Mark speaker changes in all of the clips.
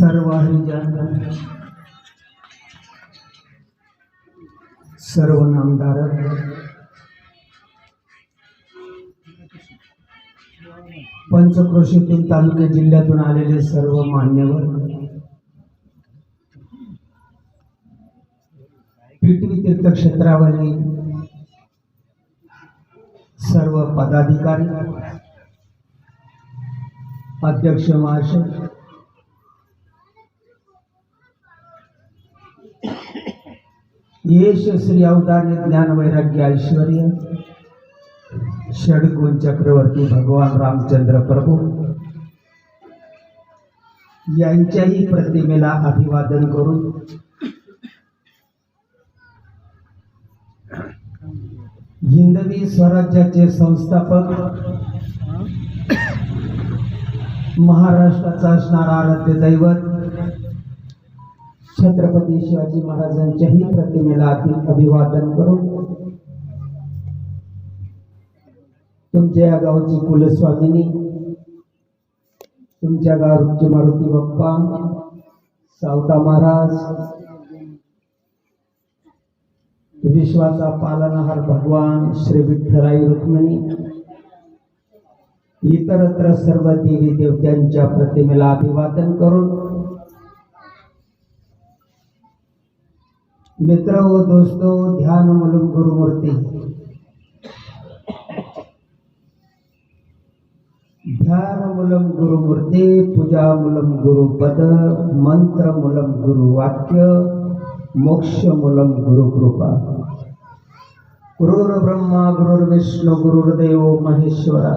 Speaker 1: सर्व हरिजन, सर्व नामधारक, पंचक्रोशीतून तालुक्या जिल्ह्यातून आलेले सर्व मान्यवर, पृथ्वी तीर्थक्षेत्रावरील सर्व पदाधिकारी, अध्यक्ष महाशय, यश श्री अवतारी ज्ञान वैराग्य ऐश्वर्य षडगुण चक्रवर्ती भगवान रामचंद्र प्रभू यांच्याही प्रतिमेला अभिवादन करून हिंदवी स्वराज्याचे संस्थापक, महाराष्ट्राचा असणारा आराध्य दैवत छत्रपती शिवाजी महाराजांच्याही प्रतिमेला अभिवादन करून तुमच्या या गावची कुलस्वामिनी, तुमच्या गावचे मारुती बाप्पा, सावता महाराज, विश्वाचा पालनहार भगवान श्री विठ्ठलाई रुक्मिणी, इतरत्र सर्व देवी देवतांच्या प्रतिमेला अभिवादन करून मित्र व दोस्तो, ध्यान मूलम गुरुमूर्ती, ध्यान मूलम गुरुमूर्ती, पूजा मूलम गुरुपद, मंत्र मूलम गुरुवाक्य, मोक्ष मूलम गुरुकृपा. गुरुर्ब्रह्मा गुरुर्विष्णू गुरुर्देव महेश्वरा,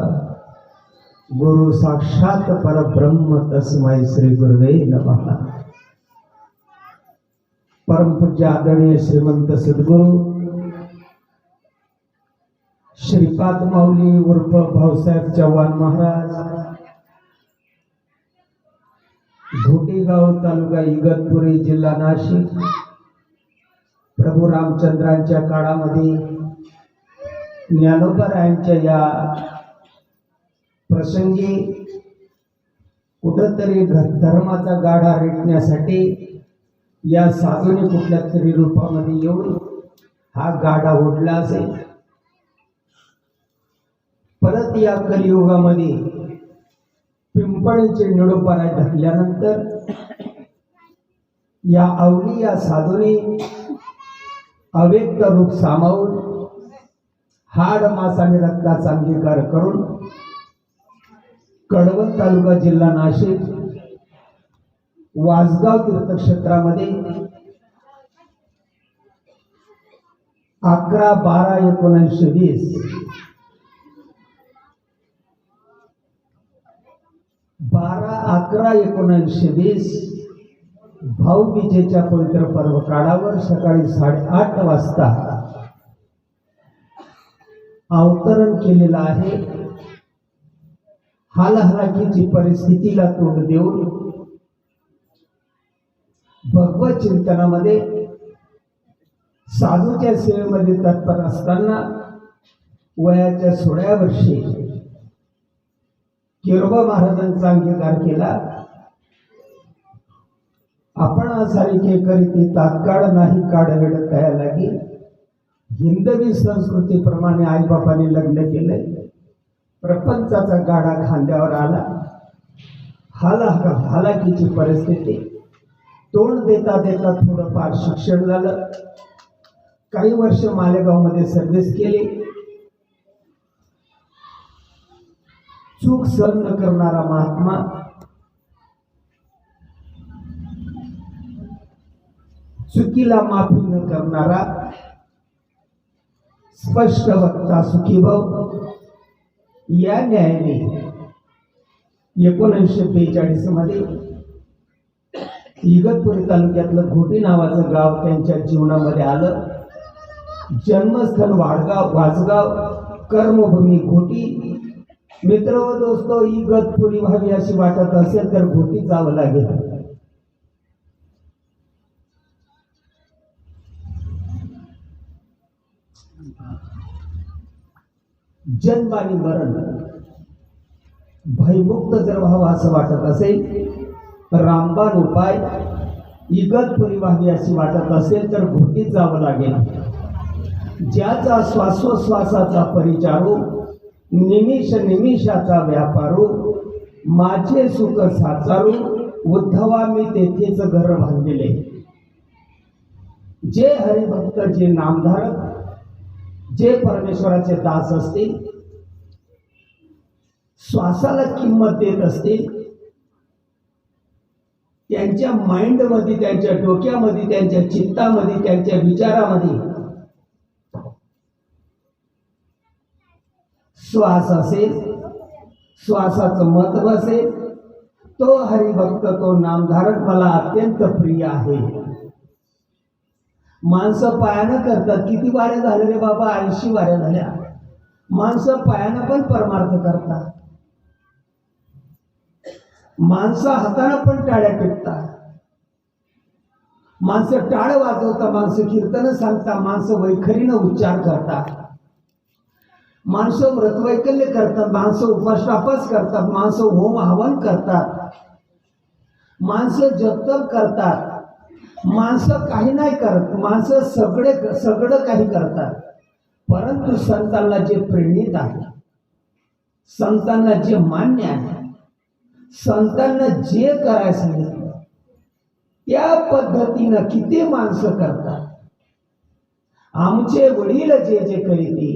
Speaker 1: गुरु साक्षात परब्रह्म तस्मै श्री गुरुवे नमः. परम पूज्य आदरणीय श्रीमंत सद्गुरु श्रीपाद माऊली उर्फ भाऊसाहेब चव्हाण महाराज, घोटेगाव तालुका इगतपुरी जिल्हा नाशिक, प्रभू रामचंद्रांच्या काळामध्ये ज्ञानोबरायांच्या या प्रसंगी कुठंतरी धर्माचा गाडा रेटण्यासाठी या साधूने कुठल्या तरी रूपामध्ये येऊन हा गाडा ओढला असेल. परत या कलियुगामध्ये पिंपळीचे निडोपारा ढकल्यानंतर या अवली या साधूने अव्यक्त रूप सामावून हाड मांस आणि रक्ताचा अंगीकार करून कडवण तालुका जिल्हा नाशिक वासगाव तीर्थक्षेत्रामध्ये 11/12/1920 12/11/1920 भाऊबीजेच्या पवित्र पर्व काळावर सकाळी 8:30 वाजता अवतरण केलेलं आहे. हालहलाखीची परिस्थितीला तोंड देऊन भगवत चिंतनामध्ये साधूच्या सेवेमध्ये तत्पर असताना वयाच्या 16व्या वर्षी केरोबा महाराजांचा अंगीकार केला. आपण सारिखे करीती तात्काळ नाही काढवेड तया लागी. हिंदवी संस्कृतीप्रमाणे आईबापाने लग्न केले. प्रपंचाचा गाडा खांद्यावर आला. हालाकीची परिस्थिती, तोंड देता देता थोडंफार शिक्षण झालं. काही वर्ष मालेगावमध्ये सर्व्हिस केली. चूक सहन न करणारा महात्मा, चुकीला माफी न करणारा स्पष्ट वक्ता सुखीभाऊ या न्यायाने 1942 मध्ये इगतपुरी तालुक्यातलं घोटी नावाचं गाव त्यांच्या जीवनामध्ये आलं. जन्मस्थळ वासगाव, कर्मभूमी घोटी. मित्र व दोस्तो, इगतपुरी व्हावी अशी वाटत असेल तर घोटी जावं लागेल. जन्म आणि मरण भयमुक्त जर व्हावं असं वाटत असेल रामबाण उपाय इगतपुरी व्हावी अशी वाटत असेल तर घोटीत जावं लागेल. ज्याचा श्वासोश्वासाचा परिचारू, निमिष निमिषाचा व्यापारू, माझे सुख साचारू, उद्धवा मी तेथेच घर बांधिले. जे हरिभक्त, जे नामधारक, जे परमेश्वराचे दास असतील, श्वासाला किंमत देत असतील, त्यांच्या माइंडमध्ये, त्यांच्या डोक्यामध्ये, त्यांच्या चित्तामध्ये, त्यांच्या विचारामध्ये श्वास असेल, श्वासाचं महत्व असेल, तो हरिभक्त, तो नामधारक मला अत्यंत प्रिय आहे. माणसं पायानं करतात. किती वाऱ्या झाल्या रे बाबा? 80 वाऱ्या झाल्या. माणसं पायानं पण परमार्थ करतात. माणसं हातानं पण टाळ्या टिपतात. माणसं टाळ वाजवतात, माणसं कीर्तन सांगतात, माणसं वैखरीनं उच्चार करतात, माणसं व्रतवैकल्य करतात, माणसं उपासनापास करतात, माणसं होम हवन करतात, माणसं जप करतात, माणसं काही नाही करत, माणसं सगळं काही करतात. परंतु संतांना जे प्रेरित आहे, संतांना जे मान्य आहे, संतांना जे करायला सांगितलं त्या पद्धतीनं किती माणसं करतात. आमचे वडील जे जे करीती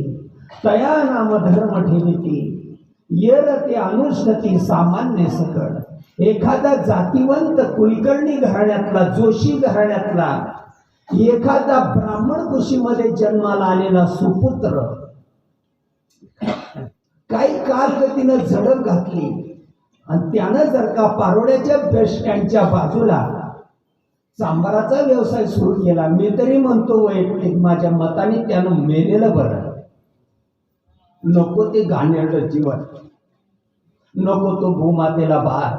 Speaker 1: तया नाम धर्म ठेविती, येर ते अनुष्ठती सामान्य सकळ. एखादा जातिवंत कुलकर्णी घराण्यातला, जोशी घराण्यातला, एखादा ब्राह्मण कुशीमध्ये जन्माला आलेला सुपुत्र काही कालगतीनं झडप घातली आणि त्यानं जर का पारोड्याच्या बस स्टँडच्या बाजूला चांभाराचा व्यवसाय सुरू केला, मी तरी म्हणतो वैयक्तिक माझ्या मताने त्यानं मेलेलं बरं. नको ते घाणेरडं जीवन, नको तो भूमातेला भार.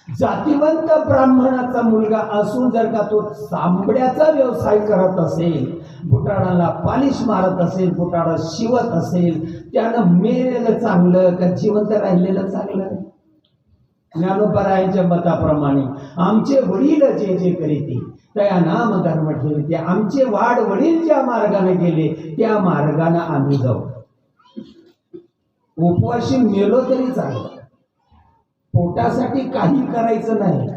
Speaker 1: जातिवंत ब्राह्मणाचा मुलगा असून जर का तो चांबड्याचा व्यवसाय करत असेल, बुटाडाला पॉलिश मारत असेल, बुटाडा शिवत असेल, त्यानं मेलेलं चांगलं का जिवंत राहिलेलं चांगलं? ज्ञानोबरायांच्या मताप्रमाणे आमचे वडील जे जे करीती त्या नाम धर्म ठेवते. आमचे वाड वडील ज्या मार्गाने गेले त्या मार्गाने आम्ही जाऊ. उपवाशी मेलो तरी चालेल, पोटासाठी काही करायचं नाही.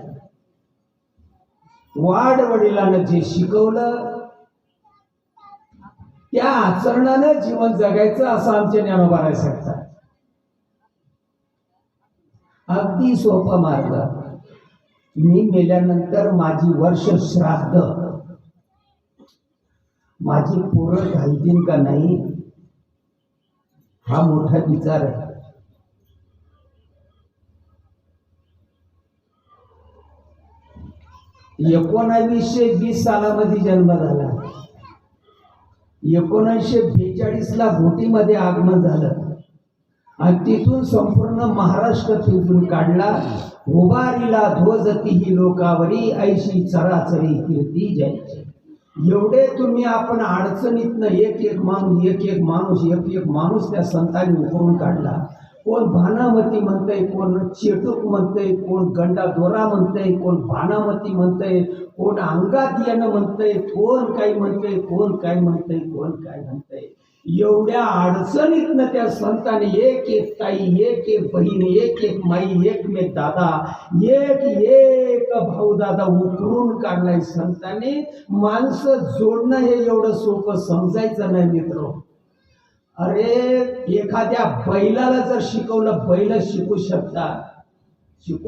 Speaker 1: वाड वडिलांना जे शिकवलं त्या आचरणानं जीवन जगायचं असं आमचे ज्ञानोबा सांगतात. अगदी सोपा मार्ग. मी मेल्यानंतर माझी वर्ष श्राद्ध माझी पोरं घालतील का नाही हा मोठा विचार आहे. 1920 सालामध्ये जन्म झाला. 1942 ला घोटीमध्ये आगमन झालं आणि तिथून संपूर्ण महाराष्ट्र फिरून काढला. उभारीला ध्वजती ही लोकावरी, ऐशी चराचरी कीर्ती जय. एवढे तुम्ही आपण अडचणीतनं एक एक माणूस त्या संतांनी उकरून काढला. कोण भानामती म्हणतंय, कोण चेटूक म्हणतंय, कोण गंडा दोरा म्हणतंय, कोण भानामती म्हणतंय, कोण अंगात येणं म्हणतंय, कोण काय म्हणतंय, कोण काय म्हणतंय, कोण काय म्हणतंय. एवढ्या अडचणीतनं त्या संतांनी एक एक ताई, एक एक बहीण, एक एक माई, एक में दादा, एक एक भाऊ दादा उकरून काढलाय संतांनी. माणसं जोडणं हे एवढं सोपं समजायचं नाही मित्र. अरे एखाद्या बैलाला जर शिकवलं, बैल शिकू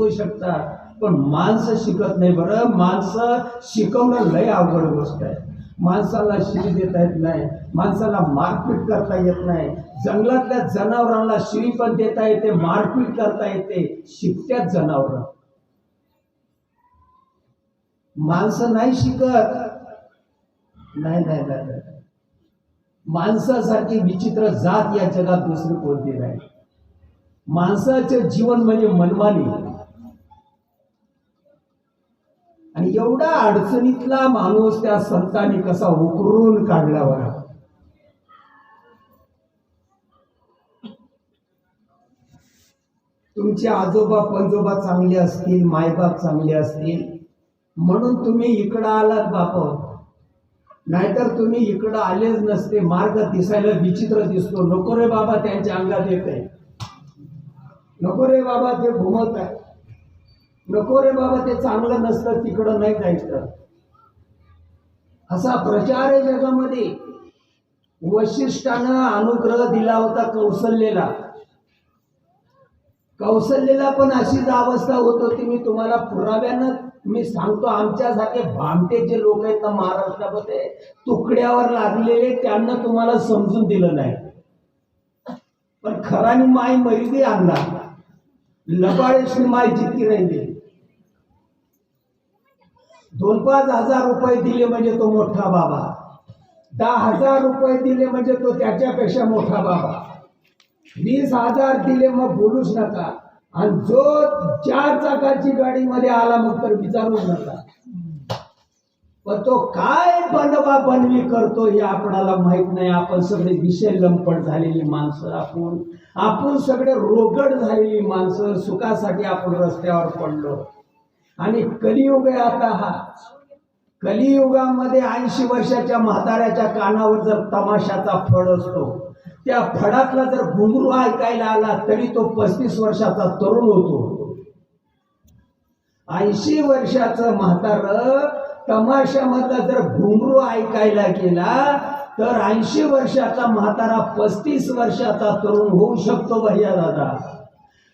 Speaker 1: शकतात, पण माणसं शिकत नाही. बरं, माणसं शिकवणं लय अवघड गोष्ट आहे. माणसाला शिरी देता येत नाही, माणसाला मारपीट करता येत नाही. जंगलातल्या जनावरांना शिरी पण देता येते, मारपीट करता येते. शिकत्यात जनावर, माणसं नाही शिकत. नाही. माणसासारखी विचित्र जात या जगात दुसरी कोणती नाही. माणसाचे जीवन म्हणजे मनमानी. आणि एवढा अडचणीतला माणूस त्या संतांनी कसा उकरून काढल्यावर. तुमचे आजोबा पंजोबा चांगले असतील, मायबाप चांगले असतील म्हणून तुम्ही इकडं आलात बाप, नाहीतर तुम्ही इकडं आलेच नसते. मार्ग दिसायला विचित्र दिसतो. नको रे बाबा त्यांच्या अंगात येत आहे, नको रे बाबा ते घुमत आहे, नको रे बाबा ते चांगलं नसतं, तिकडं नाही जायचं. असा प्रचार आहे जगामध्ये. वशिष्ठानं अनुग्रह दिला होता कौसल्येला. कौसल्येला पण अशीच अवस्था होत होती. मी तुम्हाला पुराव्यानं मी सांगतो. आमच्यासारखे भामटे जे लोक आहेत ना महाराष्ट्रामध्ये, तुकड्यावर लागलेले, त्यांना तुम्हाला समजून दिलं नाही. पण खरानी माय मरिदी आणला, लबाळेशी माय जितकी राहिली. 2-5 हजार रुपये दिले म्हणजे तो मोठा बाबा, 10,000 रुपये दिले म्हणजे तो त्याच्यापेक्षा मोठा बाबा, 20,000 दिले मग बोलूच नका. आणि जो 4 चाकाची गाडीमध्ये आला मग तर विचारूच नका. पण तो काय बनवा बनवी करतो हे आपणाला माहित नाही. आपण सगळे विषय लंपट झालेली माणसं, आपण सगळे रोगड झालेली माणसं. सुखासाठी आपण रस्त्यावर पडलो. आणि कलियुग आहे आता हा. कलियुगामध्ये 80 वर्षाच्या म्हाताऱ्याच्या कानावर जर तमाशाचा फड असतो, त्या फडातला जर घुंगरू ऐकायला आला तरी तो 35 वर्षाचा तरुण होतो. 80 वर्षाचं म्हातारं तमाशामधला जर घुंगरू ऐकायला गेला तर 80 वर्षाचा म्हातारा 35 वर्षाचा तरुण होऊ शकतो भैया दादा.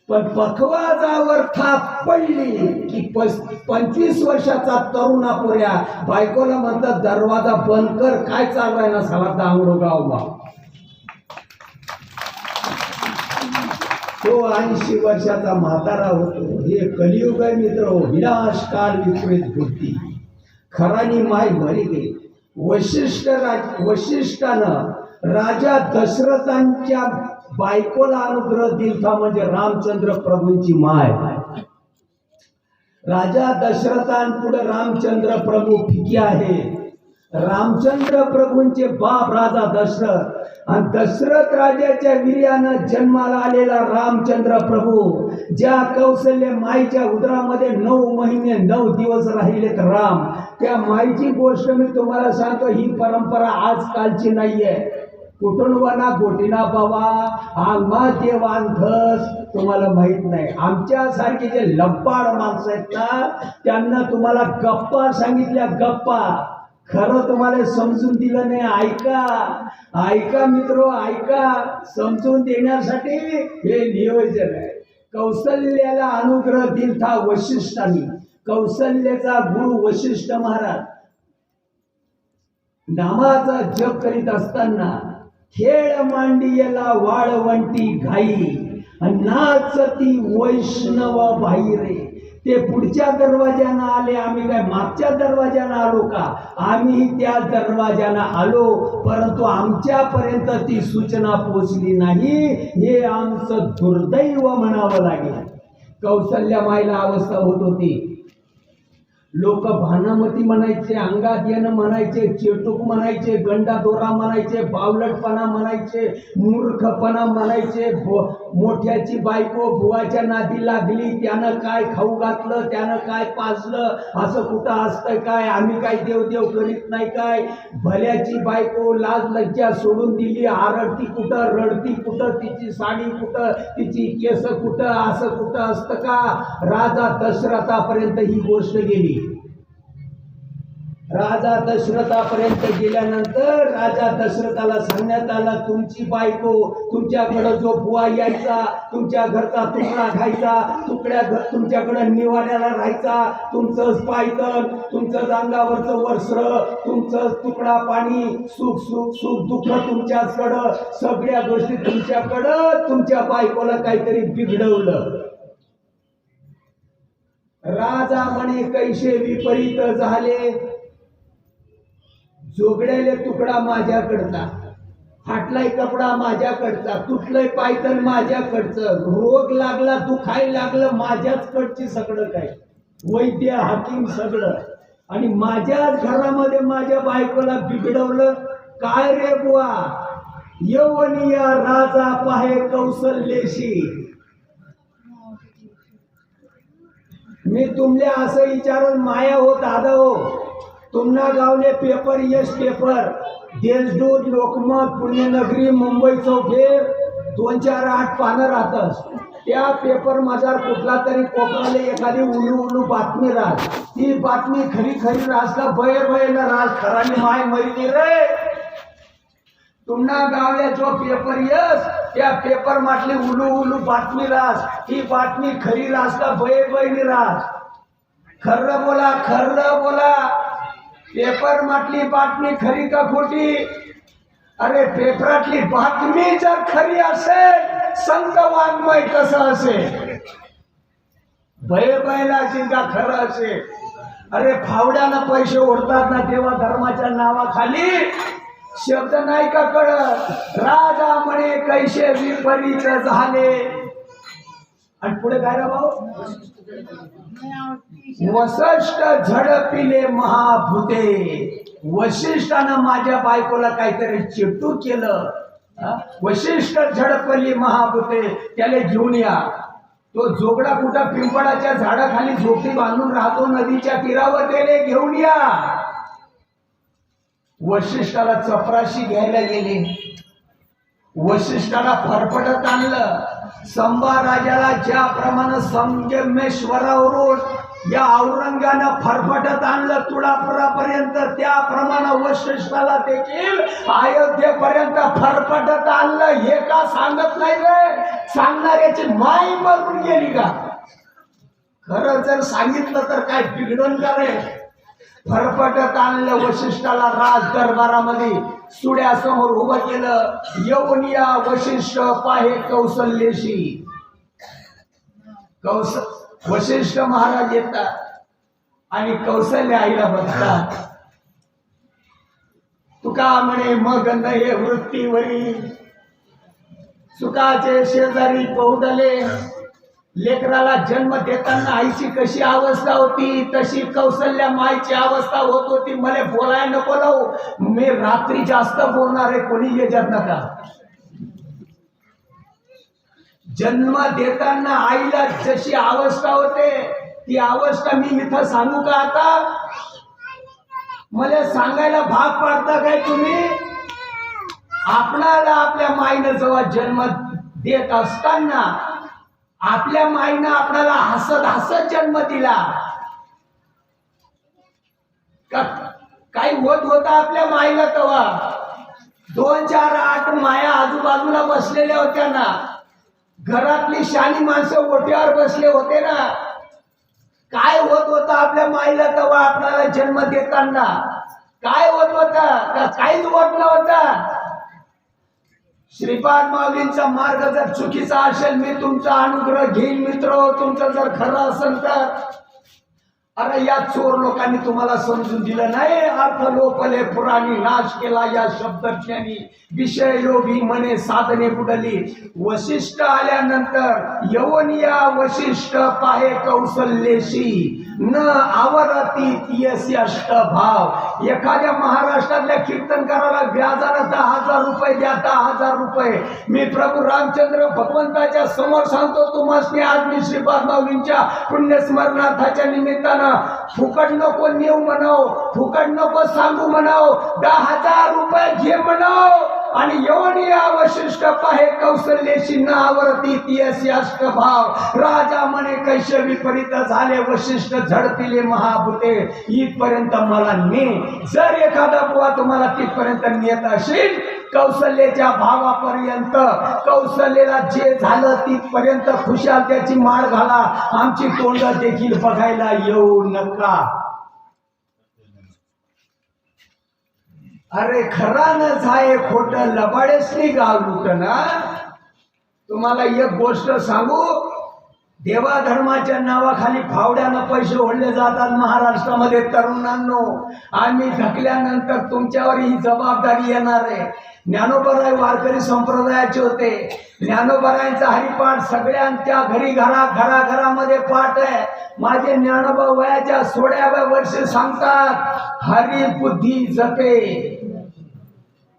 Speaker 1: पण पखवाजावर थाप पडली की 25 वर्षाचा तरुणा पुऱ्या बायकोला म्हणतात दरवाजा बंद कर, काय चाललाय ना साला दांगडो गावमा. तो 80 वर्षाचा म्हातारा होतो. हे कलियुग आहे मित्र. विनाश काल विपरीत बुद्धी. खरानी माय मरी गेली. वशिष्ठानं राजा दशरथांच्या बायकोला अनुग्रह दिलता, म्हणजे रामचंद्र प्रभूंची माय. राजा दशरथांपुढे रामचंद्र प्रभू फिकी आहे. रामचंद्र प्रभूंचे बाप राजा दशरथ, आणि दशरथ राजाच्या वीर्यानं जन्माला आलेला रामचंद्र प्रभू, ज्या कौशल्य माईच्या उदरामध्ये 9 महिने 9 दिवस राहिलेत राम, त्या माईची गोष्ट मी तुम्हाला सांगतो. ही परंपरा आजकालची नाहीये. कुठून वना गोटीना बाबा आम्हा देवांधस तुम्हाला माहित नाही. आमच्यासारखे जे लंपाड माणसं आहेत ना, त्यांना तुम्हाला गप्पा सांगितल्या, गप्पा. खरं तुम्हाला समजून दिलं नाही. ऐका मित्र, ऐका. समजून देण्यासाठी हे नियोजन आहे. कौशल्याला अनुग्रह दिलता वशिष्ठांनी. कौशल्याचा गुरु वशिष्ठ महाराज नामाचा जप करीत असताना खेळ मांडियला वाळवंटी घाई, नाचती वैष्णव बाई रे. ते पुढच्या दरवाज्यानं आले, आम्ही काय मागच्या दरवाज्यानं आलो का? आम्ही त्या दरवाज्यानं आलो, परंतु आमच्यापर्यंत ती सूचना पोहोचली नाही. हे आमचं दुर्दैव म्हणावं लागेल. कौशल्या माईला अवस्था होत होती. लोक भानामती म्हणायचे, अंगात येणं म्हणायचे, चेटूक म्हणायचे, गंडा दोरा म्हणायचे, बावलटपणा म्हणायचे, मूर्खपणा म्हणायचे. मोठ्याची बायको बुवाच्या नादी लागली, त्यानं काय खाऊ घातलं, त्यानं काय पाजलं, असं कुठं असतं काय? आम्ही काय देवदेव करीत नाही काय? भल्याची बायको लाज लज्जा सोडून दिली, आरडती कुठं, रडती कुठं, तिची साडी कुठं, तिची केस कुठं, असं कुठं असतं का? राजा दशरथापर्यंत ही गोष्ट गेली. राजा दशरथापर्यंत गेल्यानंतर राजा दशरथाला सांगण्यात आलं, तुमची बायको तुमच्याकडं जो बुवा यायचा, तुमच्या घरचा तुकडा खायचा, तुमच्याकडं निवाऱ्याला राहायचा, तुमचं पायतन, तुमचं अंगावरचं वस्त्र, तुमचं तुकडा पाणी, सुख सुख सुख दुःख तुमच्याकडं, सगळ्या गोष्टी तुमच्याकडं. तुमच्या बायकोला काहीतरी बिघडवलं. राजा म्हणे कैसे विपरीत झाले. जोगड्याले तुकडा माझ्याकडचा, फाटलाय कपडा माझ्याकडचा, तुटलंय पायतन माझ्याकडचं, रोग लागला दुखायला लागलं माझ्याच कडची सगळं काय, वैद्य हाकीम सगळं. आणि माझ्याच घरामध्ये माझ्या बायकोला बिघडवलं काय रे बुवा? यवनिया राजा पाहे कौशल्यशी. मी तुमले असं विचारून माया हो दादा हो, तुम्हाला गावले पेपर यश पेपर देशदूत लोकमत पुण्यनगरी मुंबई चौफेर 2-4-8 पानं राहतस. त्या पेपर मजार कुठला तरी कोपराले एखादी उलू उलू बातमी राहत. ती बातमी खरी खरी राहता भय न राज खराली माय मरी रे. तुम्हाला गावले जो पेपर यस त्या पेपर माटली उलू उलू बातमी रास. ही बातमी खरी राहता भय नि रास. खर्र बोला पेपर माटली बातमी खरी का खोटी. अरे पेपरातली बातमी जर खरी असेल संत वाङ्मय कसं असेल. भयला असेल का खरं असेल. अरे फावड्यानं पैसे ओढतात ना तेव्हा धर्माच्या नावाखाली शब्द नाही का कळत. राजा म्हणे कैसे विपरीत झाले. आणि पुढे काय रा भाऊ. वसिष्ठ झडपिले महाभूते. वशिष्ठानं माझ्या बायकोला काहीतरी चिट्टू केलं. वशिष्ठ झडपली महाभूते त्याला घेऊन या. तो जोगडा कुठा पिंपळाच्या झाडाखाली झोपडी बांधून राहतो नदीच्या तीरावर त्याला घेऊन या. वशिष्ठाला चपराशी घ्यायला गेले. वशिष्ठाला फरफटत आणलं. संभा राजाला ज्याप्रमाणे संगमेश्वरावरून या औरंगानं फरफटत आणलं तुळापुरापर्यंत त्याप्रमाणे वशिष्ठाला देखील अयोध्येपर्यंत फरफटत आणलं. हे का सांगत नाही रे. सांगणाऱ्याची माई मरून गेली का. खरं जर सांगितलं तर काय बिघडून का रे. फरफटत आणलं वशिष्ठाला राज दरबारामध्ये सुड्यासमोर उभं केलं. येऊन या वशिष्ठ पाहे कौशल्यशी. वशिष्ठ महाराज येतात आणि कौशल्य आईला बघतात. तुका म्हणे मग हे वृत्तीवरी सुखाचे शेजारी पौडले. लेकराला जन्म देताना आईची कशी अवस्था होती तशी कौशल्या माईची अवस्था होत होती. मला बोलायला नको लावू. मी रात्री जास्त बोलणार आहे. कोणी याच्यात नका. जन्म देताना आईला जशी अवस्था होते ती अवस्था मी इथं सांगू का. आता मला सांगायला भाग पाडता काय तुम्ही. आपणाला आपल्या माईनं जेव्हा जन्म देत असताना आपल्या माईनं आपल्याला हसत हसत जन्म दिला. काही होत होता आपल्या माईला तेव्हा. 2-4-8 माया आजूबाजूला बसलेल्या होत्या ना. घरातली शानी माणसं ओट्यावर बसले होते ना. काय होत होतं आपल्या माईला तेव्हा आपल्याला जन्म देताना. काय होत होता का काहीच होत नव्हता. श्रीपाद माऊलींचा मार्ग जर चुकीचा असेल मी तुमचा अनुग्रह घेईन मित्र. तुमचं जर खरं असेल तर. अरे या चोर लोकांनी तुम्हाला समजून दिलं नाही. अर्थ लोपले पुराणी नाश केला या शब्दज्ञानी. विषय लोभी म्हणे साधने बुडली. वशिष्ठ आल्यानंतर येऊन या वशिष्ठ पाहे कौशल्यशी न आवरती तियसी अष्टभाव. एखाद्या महाराष्ट्रातल्या कीर्तनकाराला व्याजानं 10,000 रुपये द्या. 10,000 रुपये. मी प्रभू रामचंद्र भगवंताच्या समोर सांगतो तुम्हाला आज मी श्रीपाद माऊलींच्या पुण्यस्मरणार्थाच्या निमित्तानं फुकट नको नेऊ म्हणाव. फुकट नको सांगू म्हणाव. 10,000 रुपये घे म्हणाव. आणि येऊन या वशिष्ठ पाहे कौशल्यशी न आवरती तियसी अष्टभाव. राजा म्हणे कैसे विपरीत झाले वशिष्ठ झडपिले महाभूते. इथपर्यंत मला ने. जर एखादा बुवा तुम्हाला तिथपर्यंत नेत असेल कौशल्याच्या भावापर्यंत कौशल्याला जे झालं तिथपर्यंत खुशाल त्याची माळ घाला. आमची तोंड देखील बघायला येऊ नका. अरे खरा न झाय खोट लबाडेसनी गाव लुटना. तुम्हाला एक गोष्ट सांगू. देवा धर्माच्या नावाखाली फावड्यानं पैसे ओढले जातात महाराष्ट्रामध्ये तरुणांनो. आम्ही ढकल्यानंतर तुमच्यावर ही जबाबदारी येणार आहे. ज्ञानोबराय वारकरी संप्रदायाचे होते. ज्ञानोबरायांचा हरिपाठ सगळ्यांच्या घराघरामध्ये पाठ आहे. माझे ज्ञानोबा वयाच्या 16व्या वर्षी सांगतात हरी बुद्धी जपे.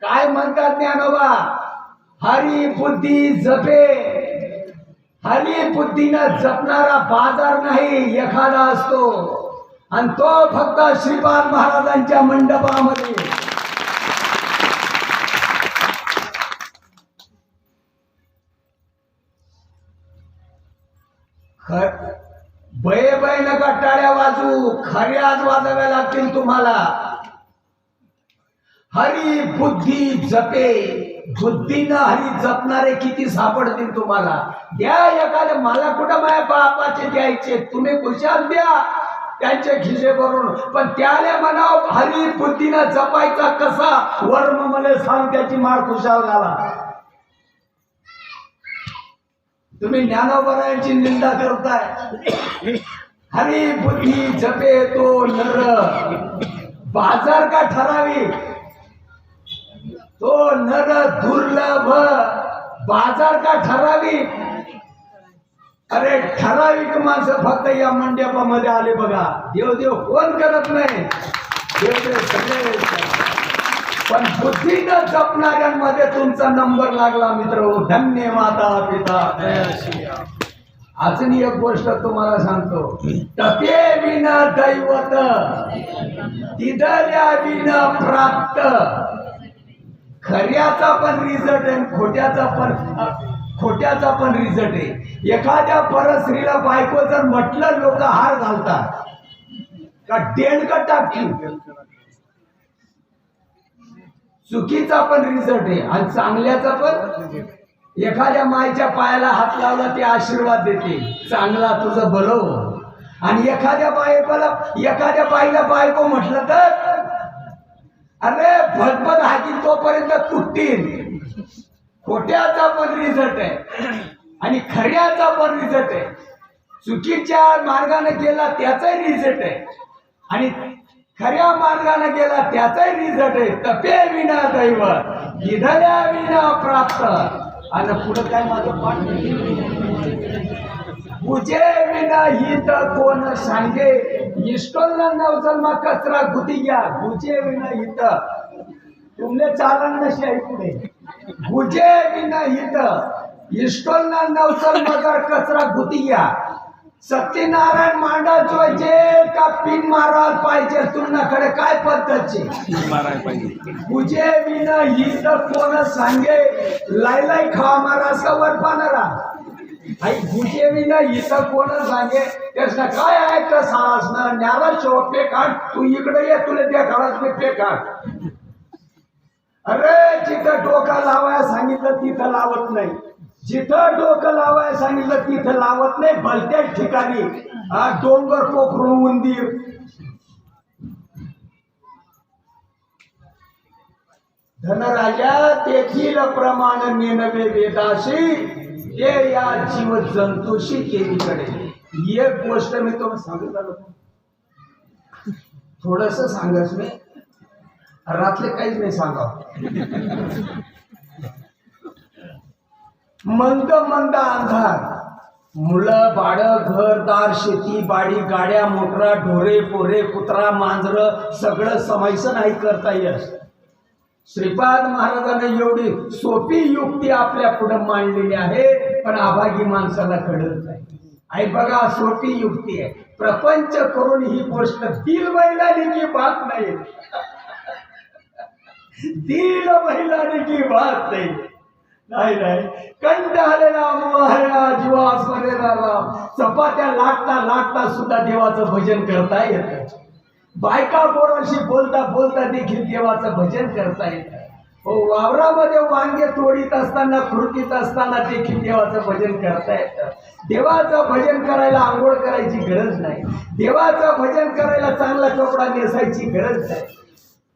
Speaker 1: काय म्हणतात ज्ञानोबा. हरी बुद्धी जपे. हरी बुद्धीनं जपणारा बाजार नाही एखादा असतो, आणि तो फक्त श्रीपाद महाराजांच्या मंडपामध्ये. बये नका टाळ्या वाजू, खऱ्याच वाजवाव्या लागतील तुम्हाला. हरी बुद्धी जपे, बुद्धीनं हरी जपणारे किती सापडतील तुम्हाला. द्या एखाद्या, मला कुठं माझ्या बापाचे द्यायचे, तुम्ही खुशाल द्या त्यांचे खिसे भरून, पण त्याला म्हणाव हरी बुद्धीनं जपायचा कसा, वर्म मला सांग त्याची माळ खुशाल घाला. तुम्ही ज्ञानोबरायांची निंदा करताय. हरी बुद्धी जपे तो नर, बाजार का ठरावी तो नर दुर्लभ, बाजार का ठरावी. अरे ठराविक माणसं फक्त या मंडपामध्ये आले बघा. देव कोण करत नाही, देव सगळे, पण बुद्धीनं जपणाऱ्यांमध्ये तुमचा नंबर लागला मित्र. धन्य माता पिता. अजून एक गोष्ट तुम्हाला सांगतो. तपे विन दैवत, तिथल्या विन प्राप्त. खऱ्याचा पण रिझल्ट आहे, खोट्याचा पण रिझल्ट आहे. एखाद्या परस्त्रीला बायको जर म्हटलं लोक हार घालतात का डेणकं टाकतील, चुकीचा पण रिझल्ट आहे आणि चांगल्याचा पण. एखाद्या मायच्या पायाला हात लावला ते आशीर्वाद देते, चांगला तुझं भलं. आणि एखाद्या बाईला बायको म्हटलं तर अरे भदभद हाती तोपर्यंत तुटतील. खोट्याचा पण रिझल्ट आहे आणि खऱ्याचा पण रिझल्ट आहे. चुकीच्या मार्गाने गेला त्याचाही रिझल्ट आहे आणि खऱ्या मार्गाने गेला त्याचाही रिझल्ट आहे. तपे विना दैव, इधल्या विना प्राप्त. आणि पुढे काय माझं पाठ, बुजे विना हित कोण सांगे, इष्टोला नवजन्मा कचरा गुती घ्या. बुजे विना हित, तुमले चालन नशी आहे पुढे. बुजे विना हित, इष्टोला नवसल मगर कचरा गुती घ्या. सत्यनारायण मांडा जोयचे का पिन मारायला पाहिजे, तुमच्याकडे काय पद्धतचे मारायला पाहिजे. बुजे विना हित कोण सांगे, लाई खा मारा सवर पानरा. आई बुजे विना हित कोण सांगे, त्याचं काय आहे का सासना न्याला शो पे काढ, तू इकडे ये तुला त्या काळात मी पे काढ. अरे जिथं डोका लावायला सांगितलं तिथं लावत नाही, जिथं डोकं लावायला सांगितलं तिथं लावत नाही. भलत्याच ठिकाणी डोंगर पोखरून उंदीर. धनराजा तेथील प्रमाण नेनवे वेदाशी, ते या जीव जंतूशी केलीकडे. एक गोष्ट मी तुम्हाला सांगत आलो, थोडस सांगच मी, रात्री काहीच नाही सांगावं. मंद मंद अंधार, मुलं बाळ घरदार शेती बाडी गाड्या मोटरा ढोरे पोरे कुत्रा मांजर सगळं समायचं नाही करता येत. श्रीपाद महाराजांनी एवढी सोपी युक्ती आपल्या पुढे मांडलेली आहे, पण अभागी माणसाला कळत नाही. आई बघा सोपी युक्ती आहे, प्रपंच करून ही गोष्ट दिल बैलाने की बात नाही, दिल बैलाने की बात नाही. नाही कंठ आलेला मोहरा जीवास मरेला राम. चपात्या लाटता सुद्धा देवाचं भजन करता येतं. बायका पोरांशी बोलता देखील देवाचं भजन करता येतं. हो, वावरामध्ये वांगे तोडीत असताना खुरटीत असताना देखील देवाचं भजन करता येतं. देवाचं भजन करायला आंघोळ करायची गरज नाही, देवाचं भजन करायला चांगला कपडा नेसायची गरज नाही,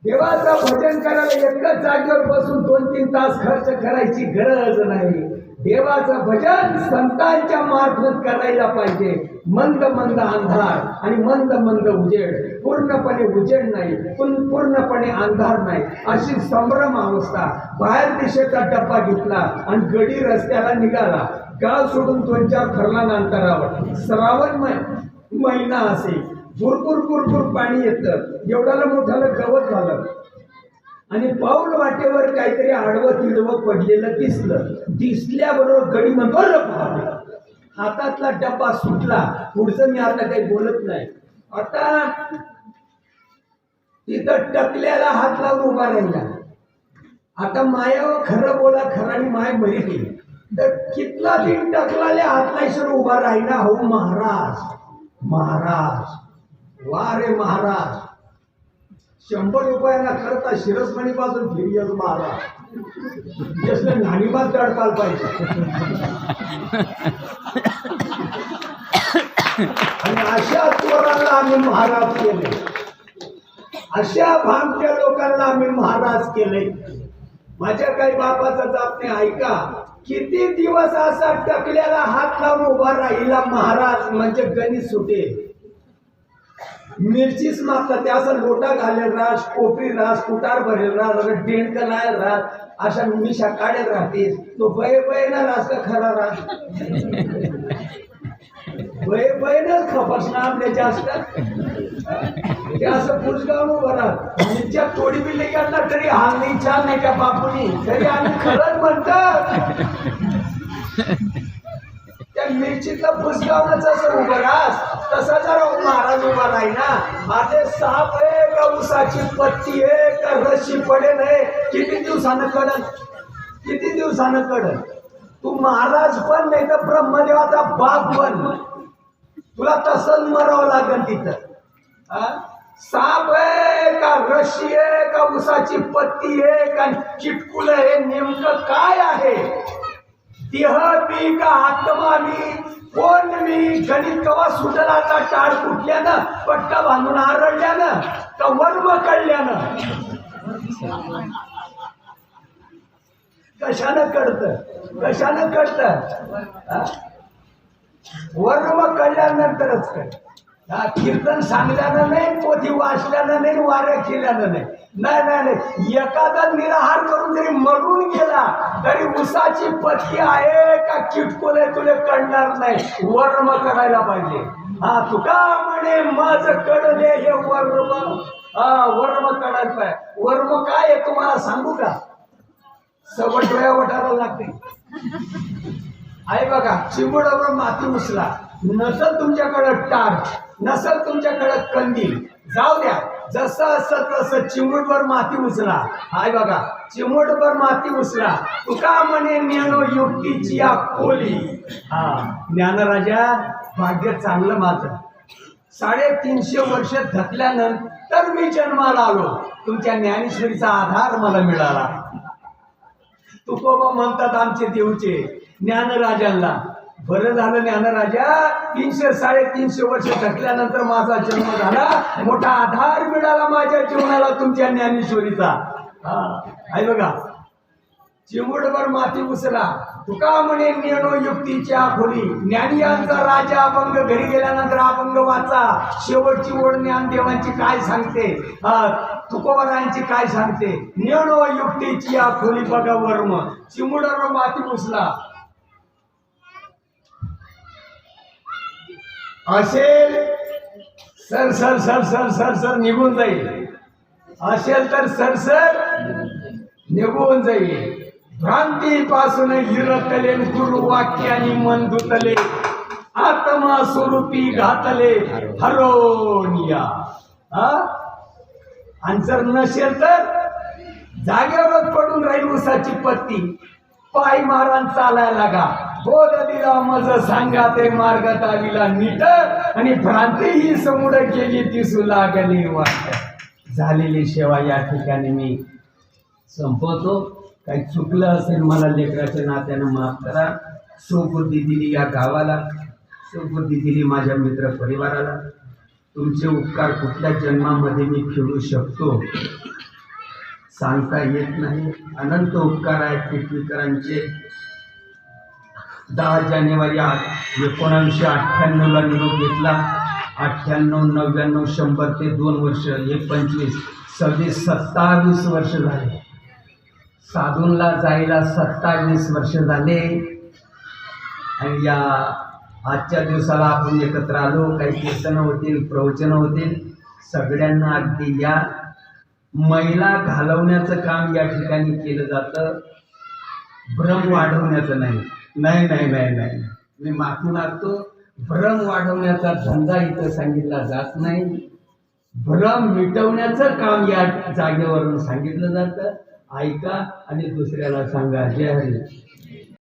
Speaker 1: देवाचं भजन करायला एकच जागेवर बसून 2-3 तास खर्च करायची गरज नाही. देवाचं भजन संतांच्या मार्फत करायला पाहिजे. मंद मंद अंधार आणि मंद मंद उजेड, पूर्णपणे उजेड नाही पूर्णपणे अंधार नाही, अशी संभ्रम अवस्था. बाहेर दिशेचा डब्बा घेतला आणि गडी रस्त्याला निघाला. गाव सोडून 2-4 फरलांग अंतरावर श्रावण महिना असे, भुरभुर पाणी येतं, एवढ्याला मोठ्याला गवत झालं आणि पाऊल वाटेवर काहीतरी आडवं तिडवं पडलेलं दिसल्याबरोबर गडी म्हणतो हातातला डब्बा सुटला. पुढचं मी आता काही बोलत नाही. आता तिथं टकल्याला हात लावून उभा राहिला. आता मायावर खरं बोला, खरानी माय मरी गेली तर कितला दिन टकलाले हात लाईसर उभा राहिला. हो महाराज, महाराज, वा रे महाराज. 100 रुपयाला करता शिरसमणी पासून फिरियस महाराज यसलं नाणीबाद तडकाल पाहिजे. आणि अशा चोरांना आम्ही महाराज केले, अशा भामट्या लोकांना आम्ही महाराज केले. माझ्या काही बापाचा जात नाही. ऐका, किती दिवस असा टकल्याला हात लावून उभा राहिला महाराज म्हणजे गणित सुटेल. मिरचीच मागतात ते असं लोटा घालेल रास, कोपरी रास, कुटार भरेल रास, डेंट लायल रास, अशा मिशा काढेल राहतेस. तो बय बय ना रास का खरा रास बय बय ना खपस ना आपल्या जास्त ते असं पुसगाव उभं राहत. मिरच्या थोडी बी लेखातला तरी हाल नाही, छान नाही त्या बापूनी, तरी आम्ही खरंच म्हणतात. त्या मिरचीतला पुसगावच असं उभं रास तसा जरा महाराज उभा नाही ना. माझे साप आहे का उसाची पत्ती आहे का रशी पडेल आहे, किती दिवसानं कडल, किती दिवसानं कडल. तू महाराज पण नाही तर ब्रह्मदेवाचा बाप पण, तुला तसंच मरावं लागेल तिथं. साप आहे का रशी आहे का उसाची पत्ती आहे का चिटकुल आहे, नेमकं काय आहे. देह मी का आत्मा मी, कोण मी. गणित कवा सुटलाचा टाळ कुठल्यानं, पट्टा बांधून आरडल्यानं का वर्म कळल्यानं, कशानं कळतं, कशानं कळतं. वर्म कळल्यानंतरच कळतं. कीर्तन सांगल्यानं नाही, पोथी वाचल्यानं नाही, वाऱ्या केल्यानं नाही. नाही नाही नाही, एखादा निराहार करून जरी मरून गेला तरी उसाची पत्ती आहे का किटकोले तुले कळणार नाही. वर्म करायला पाहिजे. तुका म्हणे माझ कडले हे वर्म. वर्म काढायला पाहिजे. वर्म काय आहे तुम्हाला सांगू का. सवड डोळ्या वटायला लागते. आहे बघा, चिमुडावर माती उचला, नसल तुमच्याकडं टार्च, नसल तुमच्याकडं कंदील, जाऊ द्या, जसं असं तसं चिमूटभर माती उचला. हाय बघा, चिमूटभर माती उचला. तुका म्हणे ज्ञानो युक्तीची या खोली. ज्ञानराजा, भाग्य चांगलं माझं. 350 वर्ष धकल्यानंतर मी जन्माला आलो. तुमच्या ज्ञानेश्वरीचा आधार मला मिळाला. तुकोबा म्हणतात आमचे देवचे ज्ञानराजांना. बरं झालं ज्ञानराजा, 300-350 वर्ष धकल्यानंतर माझा जन्म झाला. मोठा आधार मिळाला माझ्या जीवनाला तुमच्या ज्ञानेश्वरीचा. आहे बघा, चिमुटभर माती उचला. तुका म्हणे ज्ञानो युक्तीच्या खोली. ज्ञानियांचा राजा अभंग घरी गेल्यानंतर अभंग वाचा. शेवटची ओढ ज्ञानदेवांची काय सांगते, तुकोबारायांची काय सांगते. ज्ञानो युक्तीची या खोली बघा वर्म. चिमुटभर माती उचला. असेल sir sir sir sir sir sir निघून जाईल, असेल तर सरसर निघून जाईल. भ्रांतीपासून हिरकले, गुरुवाक्यानी मन धुतले, आत्मा स्वरूपी घातले हरोनिया. आणि जर नसेल तर जागेवरच पडून राहील उसाची पत्ती. पाय मारान चालायला लागा. बोध दिला मज सांगा ते मार्ग दाविला नीट, आणि भ्रांती ही समुड गेली दिसू लागली वाट. झालेली सेवा या ठिकाणी मी संपवतो. काही चुकलं असेल मला लेकराच्या नात्यानं माफ करा. सुबुद्धी दिली या गावाला, सुबुद्धी दिली माझ्या मित्र परिवाराला. तुमचे उपकार कुठल्या जन्मामध्ये मी फेडू शकतो सांगता येत नाही. अनंत उपकार आहेत टिटवीकरांचे. 10 जानेवारी 1998ला निरोप घेतला. 98, 99, 100 ते 2 वर्ष, 25, 26, 27 वर्ष झाले. साधूंला जायला 27 वर्ष झाले. आणि या आजच्या दिवसाला आपण एकत्र आलो. काही कीर्तनं होतील, प्रवचनं होतील. सगळ्यांना अगदी या महिला घालवण्याचं काम या ठिकाणी केलं जातं, भ्रम वाढवण्याचं नाही. नाही नाही नाही नाही मी माफी मागतो. भ्रम वाढवण्याचा धंदा इथं सांगितला जात नाही. भ्रम मिटवण्याचं काम या जागेवरून सांगितलं जातं. ऐका आणि दुसऱ्याला सांगा. जय हरी.